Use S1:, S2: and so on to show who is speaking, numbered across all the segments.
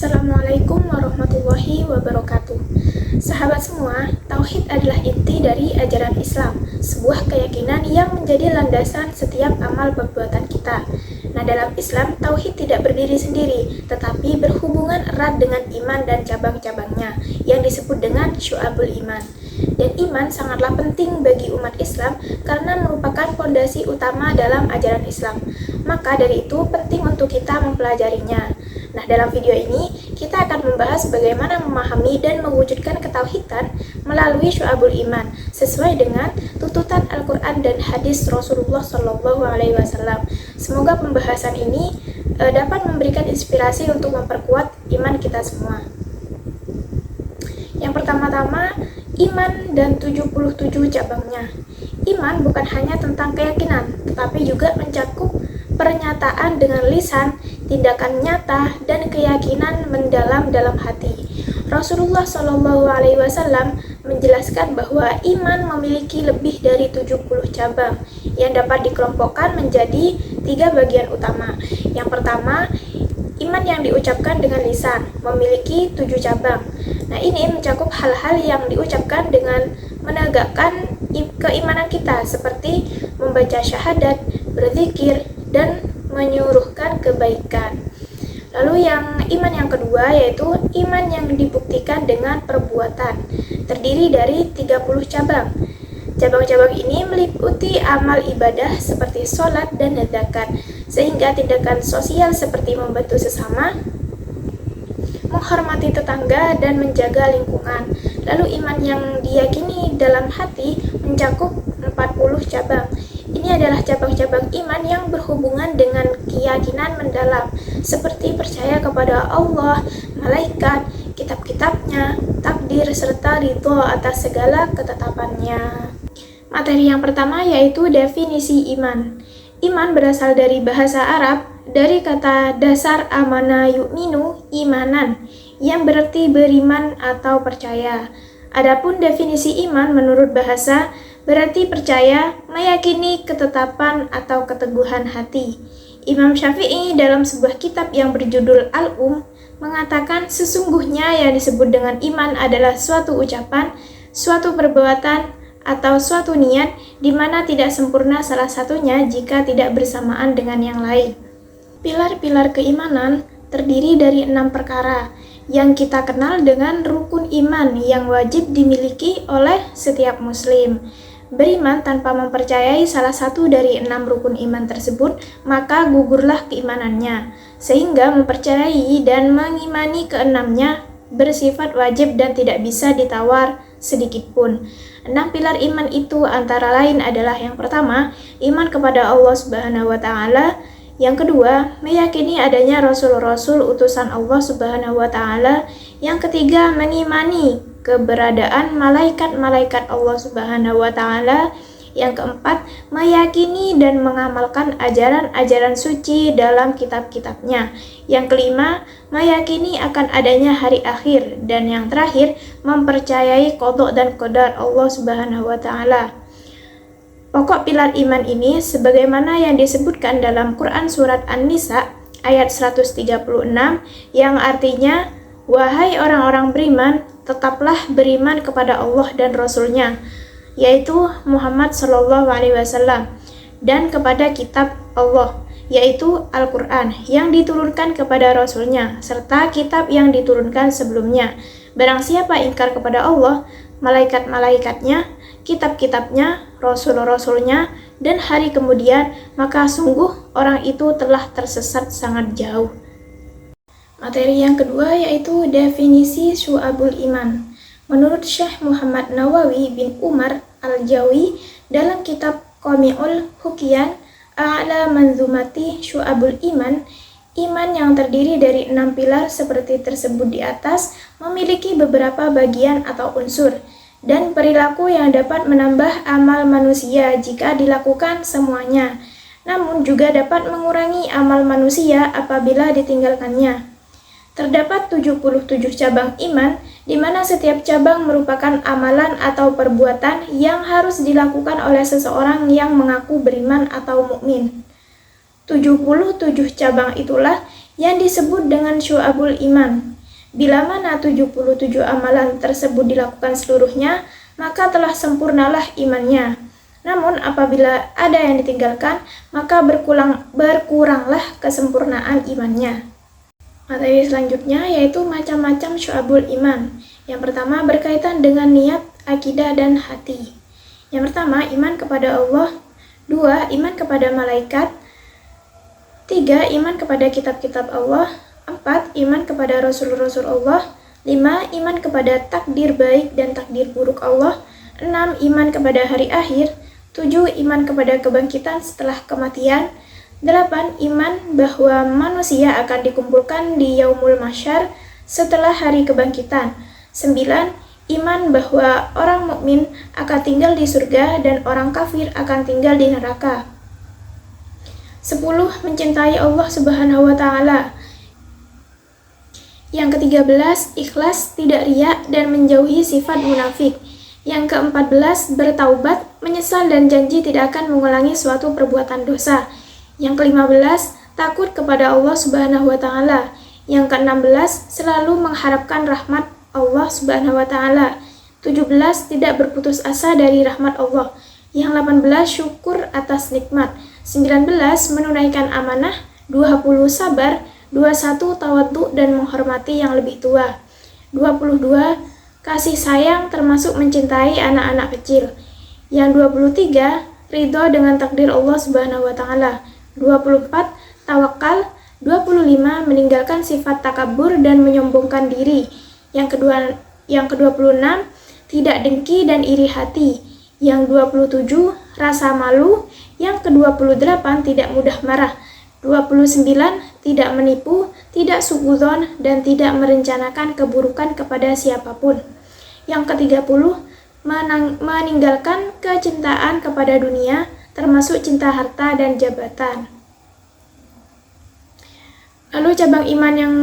S1: Assalamualaikum warahmatullahi wabarakatuh. Sahabat semua, tauhid adalah inti dari ajaran Islam, sebuah keyakinan yang menjadi landasan setiap amal perbuatan kita. Nah, dalam Islam, tauhid tidak berdiri sendiri, tetapi berhubungan erat dengan iman dan cabang-cabangnya, yang disebut dengan syu'abul iman. Dan iman sangatlah penting bagi umat Islam karena merupakan fondasi utama dalam ajaran Islam. Maka dari itu penting untuk kita mempelajarinya. Nah, dalam video ini kita akan membahas bagaimana memahami dan mewujudkan ketauhidan melalui syu'abul iman sesuai dengan tuntutan Al-Quran dan hadis Rasulullah SAW. Semoga pembahasan ini dapat memberikan inspirasi untuk memperkuat iman kita semua. Yang pertama-tama, iman dan 77 cabangnya. Iman bukan hanya tentang keyakinan, tetapi juga mencakup pernyataan dengan lisan, tindakan nyata, dan keyakinan mendalam dalam hati. Rasulullah SAW menjelaskan bahwa iman memiliki lebih dari 70 cabang yang dapat dikelompokkan menjadi 3 bagian utama. Yang pertama, iman yang diucapkan dengan lisan memiliki 7 cabang. Nah, ini mencakup hal-hal yang diucapkan dengan menegakkan keimanan kita seperti membaca syahadat, berzikir, dan menyuruhkan kebaikan. Lalu iman yang kedua yaitu iman yang dibuktikan dengan perbuatan, terdiri dari 30 cabang. Cabang-cabang ini meliputi amal ibadah seperti sholat dan zakat, sehingga tindakan sosial seperti membantu sesama, menghormati tetangga, dan menjaga lingkungan. Lalu iman yang diyakini dalam hati mencakup 40 cabang. Ini adalah cabang-cabang iman yang berhubungan dengan keyakinan mendalam, seperti percaya kepada Allah, malaikat, kitab-kitabnya, takdir, serta ridho atas segala ketetapannya. Materi yang pertama yaitu definisi iman. Iman berasal dari bahasa Arab, dari kata dasar amana yu'minu, imanan, yang berarti beriman atau percaya. Adapun definisi iman menurut bahasa berarti percaya, meyakini ketetapan atau keteguhan hati. Imam Syafi'i dalam sebuah kitab yang berjudul Al-Um mengatakan sesungguhnya yang disebut dengan iman adalah suatu ucapan, suatu perbuatan, atau suatu niat di mana tidak sempurna salah satunya jika tidak bersamaan dengan yang lain. Pilar-pilar keimanan terdiri dari 6 perkara yang kita kenal dengan rukun iman yang wajib dimiliki oleh setiap muslim. Beriman tanpa mempercayai salah satu dari 6 rukun iman tersebut, maka gugurlah keimanannya, sehingga mempercayai dan mengimani keenamnya bersifat wajib dan tidak bisa ditawar sedikitpun. 6 pilar iman itu antara lain adalah yang pertama, iman kepada Allah Subhanahu wa Ta'ala. Yang kedua, meyakini adanya rasul-rasul utusan Allah Subhanahu wa Ta'ala. Yang ketiga, mengimani keberadaan malaikat-malaikat Allah Subhanahu wa Ta'ala. Yang keempat, meyakini dan mengamalkan ajaran-ajaran suci dalam kitab-kitabnya. Yang kelima, meyakini akan adanya hari akhir. Dan yang terakhir, mempercayai qadha dan qadar Allah Subhanahu wa Ta'ala. Pokok pilar iman ini sebagaimana yang disebutkan dalam Quran surat An-Nisa ayat 136 yang artinya, wahai orang-orang beriman, tetaplah beriman kepada Allah dan Rasul-Nya, yaitu Muhammad SAW, dan kepada kitab Allah, yaitu Al-Quran, yang diturunkan kepada Rasul-Nya, serta kitab yang diturunkan sebelumnya. Barang siapa ingkar kepada Allah, malaikat-malaikatnya, kitab-kitabnya, rasul-rasulnya, dan hari kemudian, maka sungguh orang itu telah tersesat sangat jauh. Materi yang kedua yaitu definisi syu'abul iman. Menurut Syekh Muhammad Nawawi bin Umar Al-Jawi dalam kitab Qami'ul Hukiyan A'la Manzumati Syu'abul Iman, iman yang terdiri dari 6 pilar seperti tersebut di atas memiliki beberapa bagian atau unsur dan perilaku yang dapat menambah amal manusia jika dilakukan semuanya, namun juga dapat mengurangi amal manusia apabila ditinggalkannya. Terdapat 77 cabang iman, di mana setiap cabang merupakan amalan atau perbuatan yang harus dilakukan oleh seseorang yang mengaku beriman atau mukmin. 77 cabang itulah yang disebut dengan syu'abul iman. Bila mana 77 amalan tersebut dilakukan seluruhnya, maka telah sempurnalah imannya. Namun apabila ada yang ditinggalkan, maka berkuranglah kesempurnaan imannya. Materi selanjutnya yaitu macam-macam syu'abul iman. Yang pertama berkaitan dengan niat, akidah, dan hati. Yang pertama, iman kepada Allah. 2. Iman kepada malaikat. 3. Iman kepada kitab-kitab Allah. 4. Iman kepada Rasul-Rasul Allah. 5. Iman kepada takdir baik dan takdir buruk Allah. 6. Iman kepada hari akhir. 7. Iman kepada kebangkitan setelah kematian. 8. Iman bahwa manusia akan dikumpulkan di yaumul mahsyar setelah hari kebangkitan. 9. Iman bahwa orang mukmin akan tinggal di surga dan orang kafir akan tinggal di neraka. 10. Mencintai Allah Subhanahu wa Ta'ala. Yang ke-13, ikhlas, tidak riya, dan menjauhi sifat munafik. Yang ke-14, bertaubat, menyesal, dan janji tidak akan mengulangi suatu perbuatan dosa. Yang ke-15, takut kepada Allah Subhanahu wa Ta'ala. Yang ke-16, selalu mengharapkan rahmat Allah Subhanahu wa Ta'ala. 17, tidak berputus asa dari rahmat Allah. Yang 18, syukur atas nikmat. 19, menunaikan amanah. 20, sabar. 21, tawadhu dan menghormati yang lebih tua. 22, kasih sayang termasuk mencintai anak-anak kecil. Yang 23, ridho dengan takdir Allah Subhanahu wa Ta'ala. 24, tawakal. 25, meninggalkan sifat takabur dan menyombongkan diri. Yang ke-26, tidak dengki dan iri hati. Yang 27, rasa malu. Yang ke-28, tidak mudah marah. 29, tidak menipu, tidak suudzon, dan tidak merencanakan keburukan kepada siapapun. Yang ke-30, meninggalkan kecintaan kepada dunia, termasuk cinta harta dan jabatan. Lalu cabang iman yang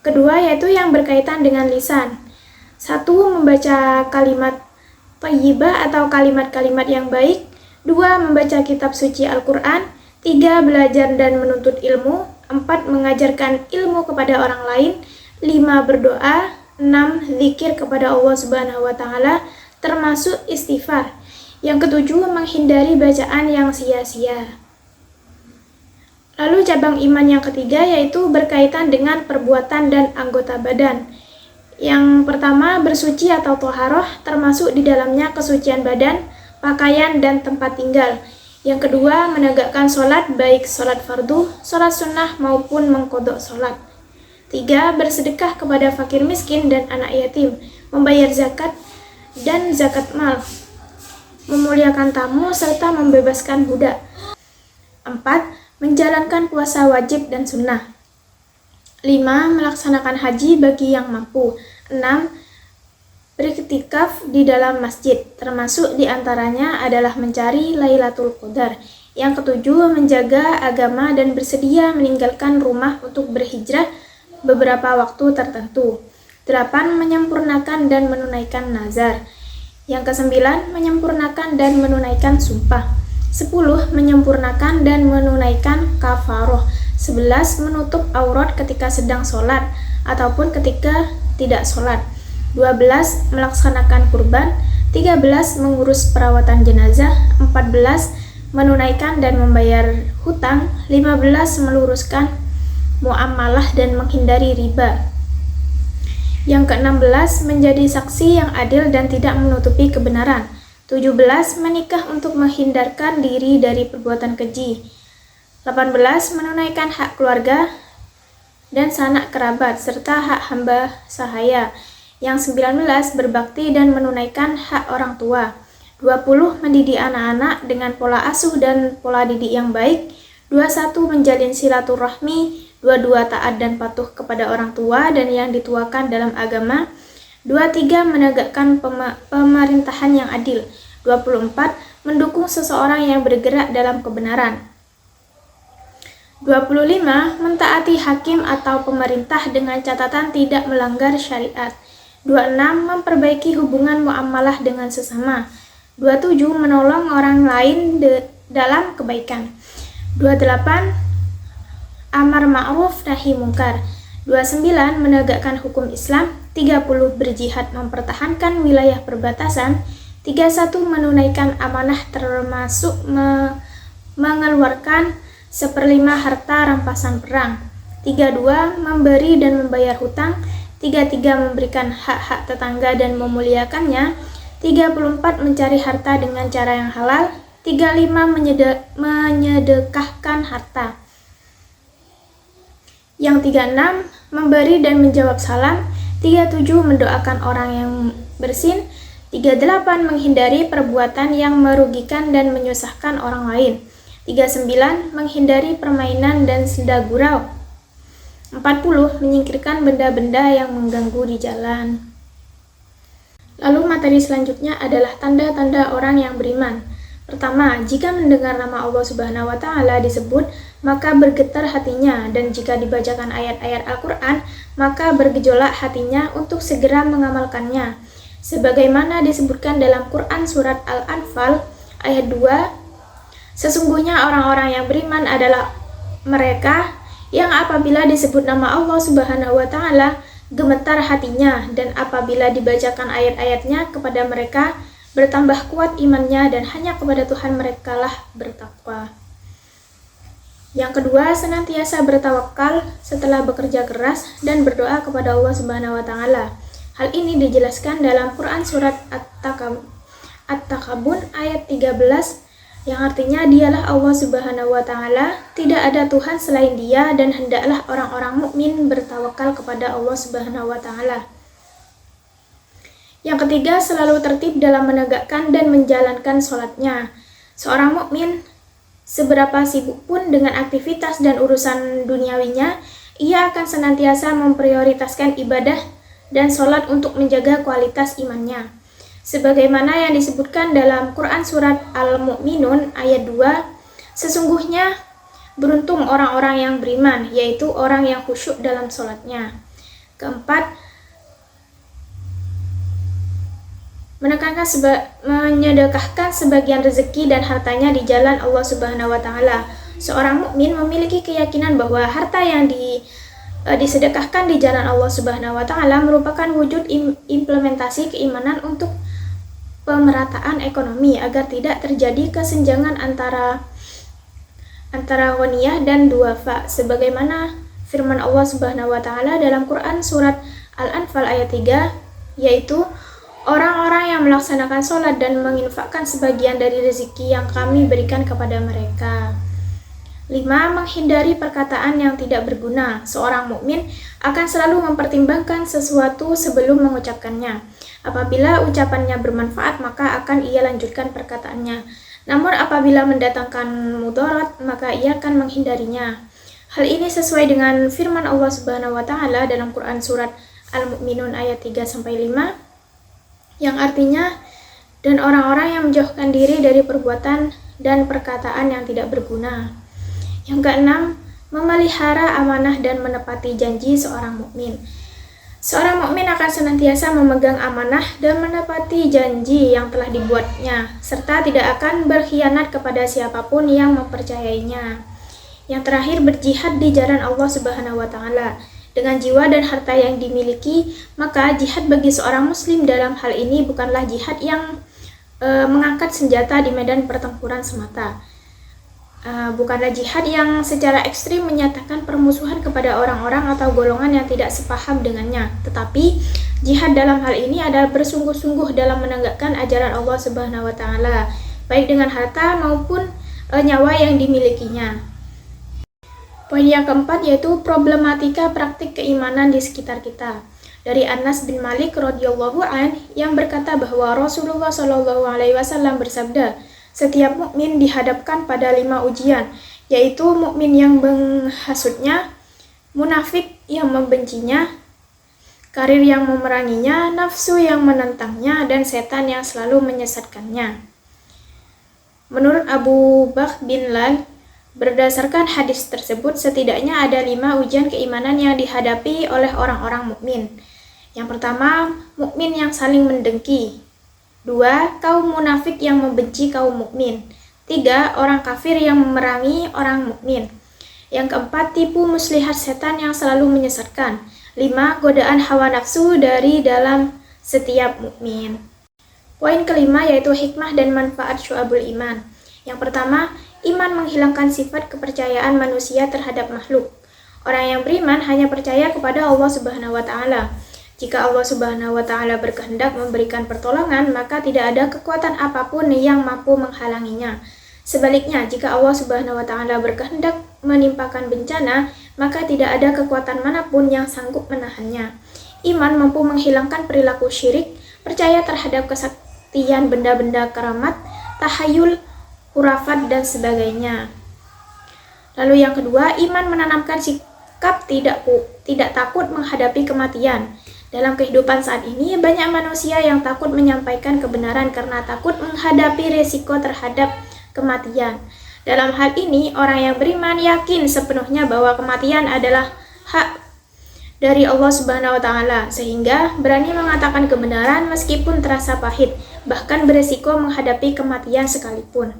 S1: kedua yaitu yang berkaitan dengan lisan. 1. Membaca kalimat thayyibah atau kalimat-kalimat yang baik. 2. Membaca kitab suci Al-Quran. 3. Belajar dan menuntut ilmu. 4. Mengajarkan ilmu kepada orang lain. 5. Berdoa. 6. Zikir kepada Allah Subhanahu wa Ta'ala, termasuk istighfar. Yang ke-7, menghindari bacaan yang sia-sia. Lalu cabang iman yang ketiga yaitu berkaitan dengan perbuatan dan anggota badan. Yang pertama, bersuci atau toharoh, termasuk di dalamnya kesucian badan, pakaian, dan tempat tinggal. Yang kedua, menegakkan sholat, baik sholat fardu, sholat sunnah, maupun mengqodok sholat. 3. Bersedekah kepada fakir miskin dan anak yatim, membayar zakat dan zakat mal, memuliakan tamu, serta membebaskan budak. 4. Menjalankan puasa wajib dan sunnah. 5. Melaksanakan haji bagi yang mampu. 6. Beriktikaf di dalam masjid, termasuk diantaranya adalah mencari Lailatul Qadar. Yang ke-7, menjaga agama dan bersedia meninggalkan rumah untuk berhijrah beberapa waktu tertentu. 8. Menyempurnakan dan menunaikan nazar. Yang ke-9, menyempurnakan dan menunaikan sumpah. 10. Menyempurnakan dan menunaikan kafaroh. 11. Menutup aurat ketika sedang sholat ataupun ketika tidak sholat. 12. Melaksanakan kurban. 13. Mengurus perawatan jenazah. 14. Menunaikan dan membayar hutang. 15. Meluruskan muamalah dan menghindari riba. Yang ke-16, menjadi saksi yang adil dan tidak menutupi kebenaran. 17. Menikah untuk menghindarkan diri dari perbuatan keji. 18. Menunaikan hak keluarga dan sanak kerabat serta hak hamba sahaya. Yang 19. Berbakti dan menunaikan hak orang tua. 20. Mendidik anak-anak dengan pola asuh dan pola didik yang baik. 21. Menjalin silaturahmi. 22. Taat dan patuh kepada orang tua dan yang dituakan dalam agama. 23. Menegakkan pemerintahan yang adil. 24. Mendukung seseorang yang bergerak dalam kebenaran. 25. Mentaati hakim atau pemerintah dengan catatan tidak melanggar syariat. 26. Memperbaiki hubungan muamalah dengan sesama. 27. Menolong orang lain dalam kebaikan. 28. Amar ma'ruf nahi mungkar. 29. Menegakkan hukum Islam. 30. Berjihad mempertahankan wilayah perbatasan. 31. Menunaikan amanah termasuk mengeluarkan 1/5 harta rampasan perang. 32. Memberi dan membayar hutang. 33. Memberikan hak-hak tetangga dan memuliakannya. 34. Mencari harta dengan cara yang halal. 35. Menyedekahkan harta. Yang 36. Memberi dan menjawab salam. 37. Mendoakan orang yang bersin. 38. Menghindari perbuatan yang merugikan dan menyusahkan orang lain. 39. Menghindari permainan dan senda gurau. 40. Menyingkirkan benda-benda yang mengganggu di jalan. Lalu materi selanjutnya adalah tanda-tanda orang yang beriman. Pertama, jika mendengar nama Allah Subhanahu wa Ta'ala disebut, maka bergetar hatinya, dan jika dibacakan ayat-ayat Al-Quran, maka bergejolak hatinya untuk segera mengamalkannya. Sebagaimana disebutkan dalam Quran Surat Al-Anfal ayat 2, sesungguhnya orang-orang yang beriman adalah mereka yang apabila disebut nama Allah Subhanahu wa Ta'ala gemetar hatinya, dan apabila dibacakan ayat-ayatnya kepada mereka bertambah kuat imannya, dan hanya kepada Tuhan mereka lah bertakwa. Yang kedua, senantiasa bertawakal setelah bekerja keras dan berdoa kepada Allah Subhanahu wa Ta'ala. Hal ini dijelaskan dalam Quran Surat At-Takabun ayat 13, yang artinya dialah Allah Subhanahu wa Ta'ala, tidak ada Tuhan selain Dia, dan hendaklah orang-orang mukmin bertawakal kepada Allah Subhanahu wa Ta'ala. Yang ketiga, selalu tertib dalam menegakkan dan menjalankan sholatnya. Seorang mukmin, seberapa sibuk pun dengan aktivitas dan urusan duniawinya, ia akan senantiasa memprioritaskan ibadah dan sholat untuk menjaga kualitas imannya. Sebagaimana yang disebutkan dalam Quran Surat Al-Mu'minun ayat 2, sesungguhnya beruntung orang-orang yang beriman, yaitu orang yang khusyuk dalam sholatnya. Keempat, menyedekahkan sebagian rezeki dan hartanya di jalan Allah Subhanahu wa Ta'ala. Seorang mukmin memiliki keyakinan bahwa harta yang disedekahkan di jalan Allah Subhanahu wa Ta'ala merupakan wujud implementasi keimanan untuk pemerataan ekonomi agar tidak terjadi kesenjangan antara ghaniyah dan duafa, sebagaimana firman Allah Subhanahu wa Ta'ala dalam Quran Surat Al-Anfal ayat 3, yaitu orang-orang yang melaksanakan sholat dan menginfakkan sebagian dari rezeki yang kami berikan kepada mereka. 5. Menghindari perkataan yang tidak berguna. Seorang mukmin akan selalu mempertimbangkan sesuatu sebelum mengucapkannya. Apabila ucapannya bermanfaat, maka akan ia lanjutkan perkataannya. Namun apabila mendatangkan mudarat, maka ia akan menghindarinya. Hal ini sesuai dengan firman Allah Subhanahu wa Ta'ala dalam Quran Surat Al-Mu'minun ayat 3-5, yang artinya, dan orang-orang yang menjauhkan diri dari perbuatan dan perkataan yang tidak berguna. Yang keenam, memelihara amanah dan menepati janji seorang mukmin. Seorang mukmin akan senantiasa memegang amanah dan menepati janji yang telah dibuatnya, serta tidak akan berkhianat kepada siapapun yang mempercayainya. Yang terakhir, berjihad di jalan Allah Subhanahu wa Ta'ala. Dengan jiwa dan harta yang dimiliki, maka jihad bagi seorang muslim dalam hal ini bukanlah jihad yang mengangkat senjata di medan pertempuran semata. Bukanlah jihad yang secara ekstrim menyatakan permusuhan kepada orang-orang atau golongan yang tidak sepaham dengannya. Tetapi jihad dalam hal ini adalah bersungguh-sungguh dalam menegakkan ajaran Allah Subhanahu wa Ta'ala, baik dengan harta maupun nyawa yang dimilikinya. Poin yang keempat yaitu problematika praktik keimanan di sekitar kita. Dari Anas bin Malik radhiyallahu an yang berkata bahwa Rasulullah shallallahu alaihi wasallam bersabda, setiap mukmin dihadapkan pada 5 ujian, yaitu mukmin yang menghasutnya, munafik yang membencinya, karir yang memeranginya, nafsu yang menentangnya, dan setan yang selalu menyesatkannya. Menurut Abu Bakr bin Lal, berdasarkan hadis tersebut, setidaknya ada 5 ujian keimanan yang dihadapi oleh orang-orang mukmin. Yang pertama, mukmin yang saling mendengki. 2. Kaum munafik yang membenci kaum mukmin. 3. Orang kafir yang memerangi orang mukmin. Yang keempat, tipu muslihat setan yang selalu menyesatkan. 5. Godaan hawa nafsu dari dalam setiap mukmin. Poin kelima yaitu hikmah dan manfaat syu'abul iman. Yang pertama, iman menghilangkan sifat kepercayaan manusia terhadap makhluk. Orang yang beriman hanya percaya kepada Allah Subhanahu wa Ta'ala. Jika Allah Subhanahu wa Ta'ala berkehendak memberikan pertolongan, maka tidak ada kekuatan apapun yang mampu menghalanginya. Sebaliknya, jika Allah Subhanahu wa Ta'ala berkehendak menimpakan bencana, maka tidak ada kekuatan manapun yang sanggup menahannya. Iman mampu menghilangkan perilaku syirik, percaya terhadap kesaktian benda-benda keramat, tahayul, hurafat, dan sebagainya. Lalu yang kedua, iman menanamkan sikap tidak takut menghadapi kematian. Dalam kehidupan saat ini, banyak manusia yang takut menyampaikan kebenaran karena takut menghadapi resiko terhadap kematian. Dalam hal ini, orang yang beriman yakin sepenuhnya bahwa kematian adalah hak dari Allah Subhanahu wa Ta'ala, sehingga berani mengatakan kebenaran meskipun terasa pahit, bahkan beresiko menghadapi kematian sekalipun.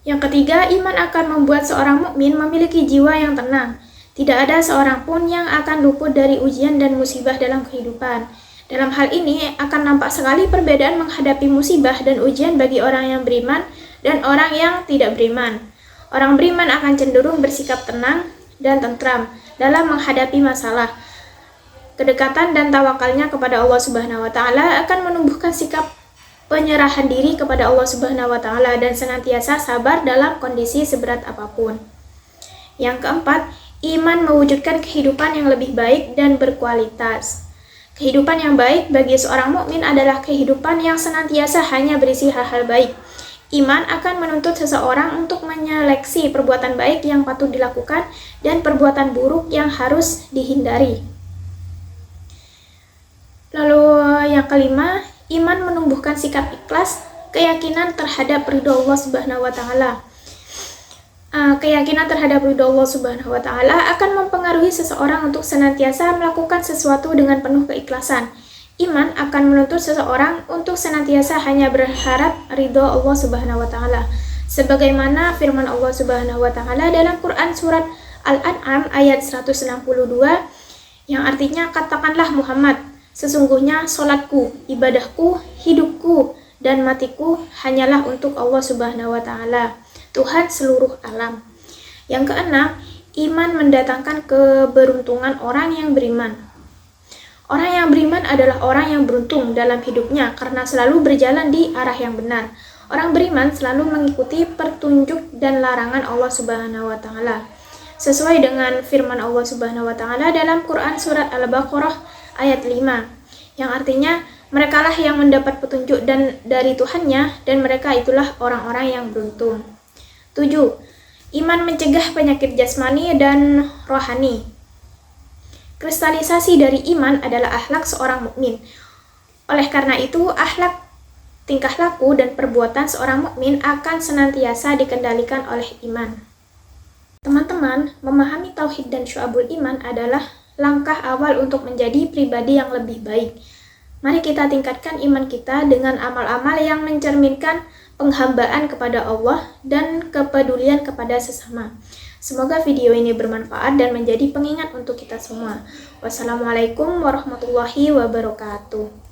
S1: Yang ketiga, iman akan membuat seorang mukmin memiliki jiwa yang tenang. Tidak ada seorang pun yang akan luput dari ujian dan musibah dalam kehidupan. Dalam hal ini akan nampak sekali perbedaan menghadapi musibah dan ujian bagi orang yang beriman dan orang yang tidak beriman. Orang beriman akan cenderung bersikap tenang dan tentram dalam menghadapi masalah. Kedekatan dan tawakalnya kepada Allah Subhanahu wa Ta'ala akan menumbuhkan sikap penyerahan diri kepada Allah Subhanahu wa Ta'ala dan senantiasa sabar dalam kondisi seberat apapun. Yang keempat, iman mewujudkan kehidupan yang lebih baik dan berkualitas. Kehidupan yang baik bagi seorang mukmin adalah kehidupan yang senantiasa hanya berisi hal-hal baik. Iman akan menuntut seseorang untuk menyeleksi perbuatan baik yang patut dilakukan dan perbuatan buruk yang harus dihindari. Lalu yang kelima, iman menumbuhkan sikap ikhlas, keyakinan terhadap ridho Allah Subhanahu wa Ta'ala. Keyakinan terhadap ridho Allah Subhanahu wa Ta'ala akan mempengaruhi seseorang untuk senantiasa melakukan sesuatu dengan penuh keikhlasan. Iman akan menuntut seseorang untuk senantiasa hanya berharap ridho Allah Subhanahu wa Ta'ala. Sebagaimana firman Allah Subhanahu wa Ta'ala dalam Quran surat Al-An'am ayat 162 yang artinya, katakanlah Muhammad, sesungguhnya solatku, ibadahku, hidupku, dan matiku hanyalah untuk Allah Subhanahu wa Ta'ala, Tuhan seluruh alam. Yang keenam, iman mendatangkan keberuntungan orang yang beriman. Orang yang beriman adalah orang yang beruntung dalam hidupnya karena selalu berjalan di arah yang benar. Orang beriman selalu mengikuti petunjuk dan larangan Allah Subhanahu wa Ta'ala. Sesuai dengan firman Allah Subhanahu wa Ta'ala dalam Quran surat Al-Baqarah ayat 5, yang artinya, merekalah yang mendapat petunjuk dari Tuhannya, dan mereka itulah orang-orang yang beruntung. 7. Iman mencegah penyakit jasmani dan rohani. Kristalisasi dari iman adalah akhlak seorang mukmin. Oleh karena itu, akhlak, tingkah laku, dan perbuatan seorang mukmin akan senantiasa dikendalikan oleh iman. Teman-teman, memahami tauhid dan syu'abul iman adalah langkah awal untuk menjadi pribadi yang lebih baik. Mari kita tingkatkan iman kita dengan amal-amal yang mencerminkan penghambaan kepada Allah dan kepedulian kepada sesama. Semoga video ini bermanfaat dan menjadi pengingat untuk kita semua. Wassalamualaikum warahmatullahi wabarakatuh.